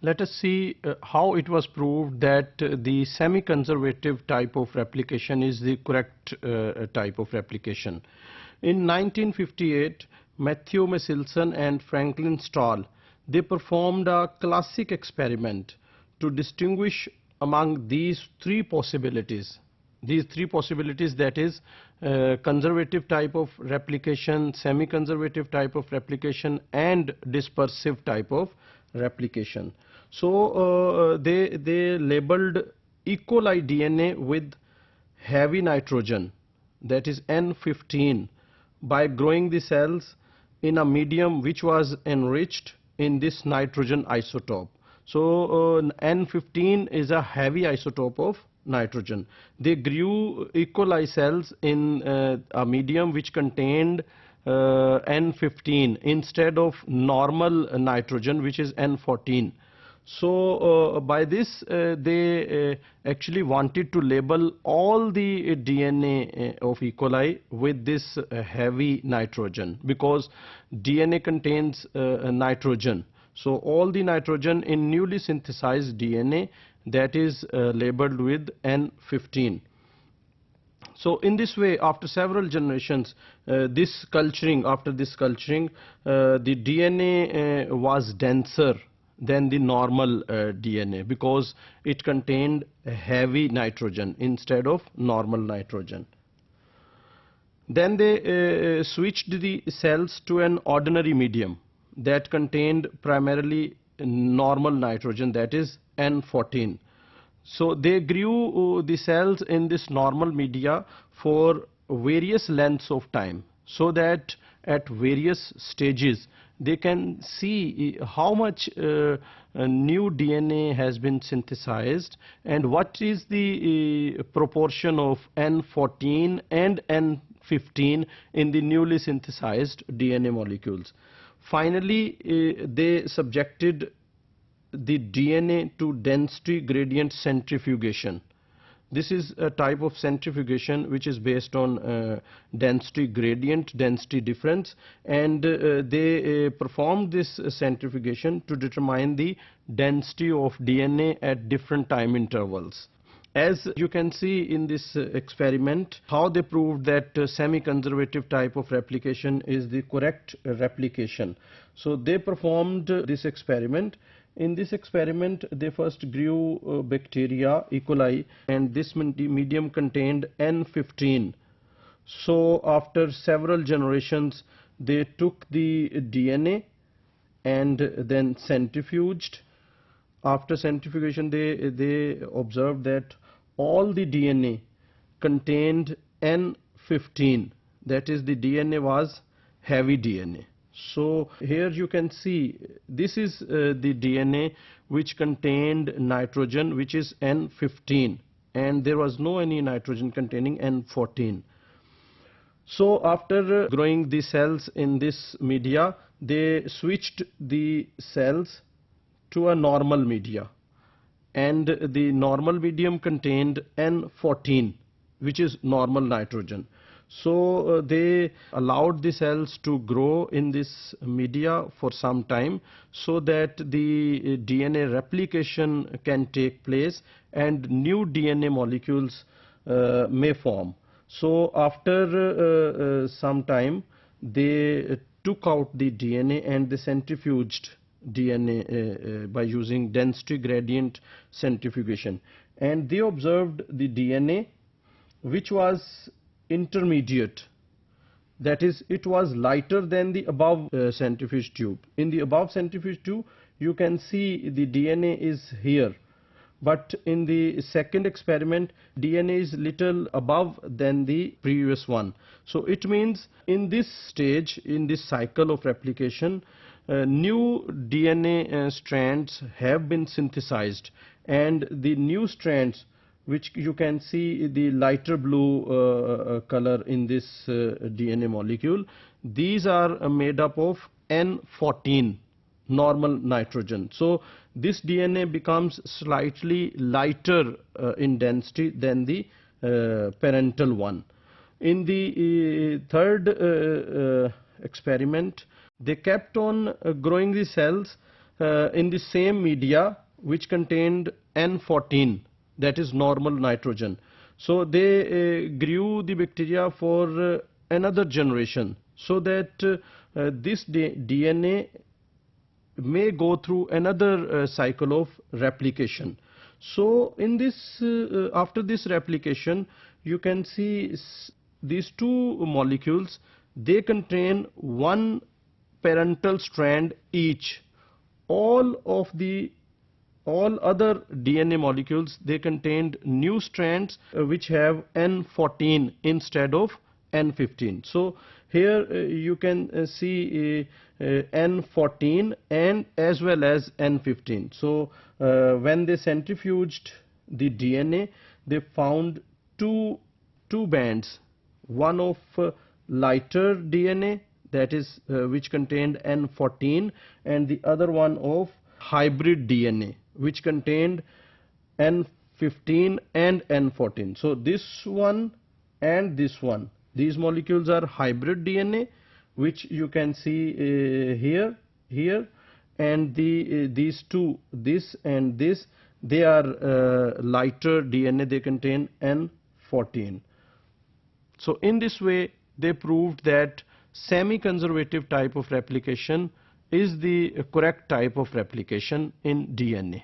Let us see how it was proved that the semi-conservative type of replication is the correct type of replication. In 1958, Matthew Meselson and Franklin Stahl, they performed a classic experiment to distinguish among these three possibilities. These three possibilities, that is conservative type of replication, semi-conservative type of replication and dispersive type of replication. So they labeled E. coli DNA with heavy nitrogen, that is N15, by growing the cells in a medium which was enriched in this nitrogen isotope. So N15 is a heavy isotope of nitrogen. They grew E. coli cells in a medium which contained N15 instead of normal nitrogen, which is N14. So by this they actually wanted to label all the DNA of E. coli with this heavy nitrogen, because DNA contains nitrogen. So all the nitrogen in newly synthesized DNA, that is labeled with N15. So in this way, after several generations, after this culturing, the DNA was denser than the normal DNA, because it contained heavy nitrogen instead of normal nitrogen. Then they switched the cells to an ordinary medium that contained primarily normal nitrogen, that is N14. So they grew the cells in this normal media for various lengths of time, so that at various stages they can see how much new DNA has been synthesized and what is the proportion of N14 and N15 in the newly synthesized DNA molecules. Finally, they subjected the DNA to density gradient centrifugation. This is a type of centrifugation which is based on density gradient, density difference, and they performed this centrifugation to determine the density of DNA at different time intervals. As you can see in this experiment, how they proved that semi-conservative type of replication is the correct replication. So they performed this experiment. In this experiment, they first grew bacteria, E. coli, and this medium contained N15. So after several generations, they took the DNA and then centrifuged. After centrifugation, they observed that all the DNA contained N15, that is, the DNA was heavy DNA. So here you can see this is the DNA which contained nitrogen, which is N15, and there was no any nitrogen containing N14. So after growing the cells in this media, they switched the cells to a normal media, and the normal medium contained N14, which is normal nitrogen. So they allowed the cells to grow in this media for some time, so that the DNA replication can take place and new DNA molecules may form. So after some time, they took out the DNA and they centrifuged DNA by using density gradient centrifugation, and they observed the DNA which was intermediate, that is, it was lighter than the above centrifuge tube. In the above centrifuge tube, you can see the DNA is here, but in the second experiment, DNA is little above than the previous one. So it means in this stage, in this cycle of replication, new DNA strands have been synthesized, and the new strands, which you can see the lighter blue color in this DNA molecule, these are made up of N14, normal nitrogen. So this DNA becomes slightly lighter in density than the parental one. In the third experiment, they kept on growing the cells in the same media which contained N14, that is normal nitrogen. So they grew the bacteria for another generation, so that this DNA may go through another cycle of replication. So in this after this replication, you can see these two molecules, they contain one parental strand each. All other DNA molecules, they contained new strands which have N14 instead of N15. So here you can see N14 and as well as N15. So when they centrifuged the DNA, they found two bands, one of lighter DNA, that is which contained N14, and the other one of hybrid DNA which contained N15 and N14. So this one and this one, these molecules are hybrid DNA, which you can see here, and these two, this and this, they are lighter DNA, they contain N14. So in this way they proved that semi-conservative type of replication is the correct type of replication in DNA.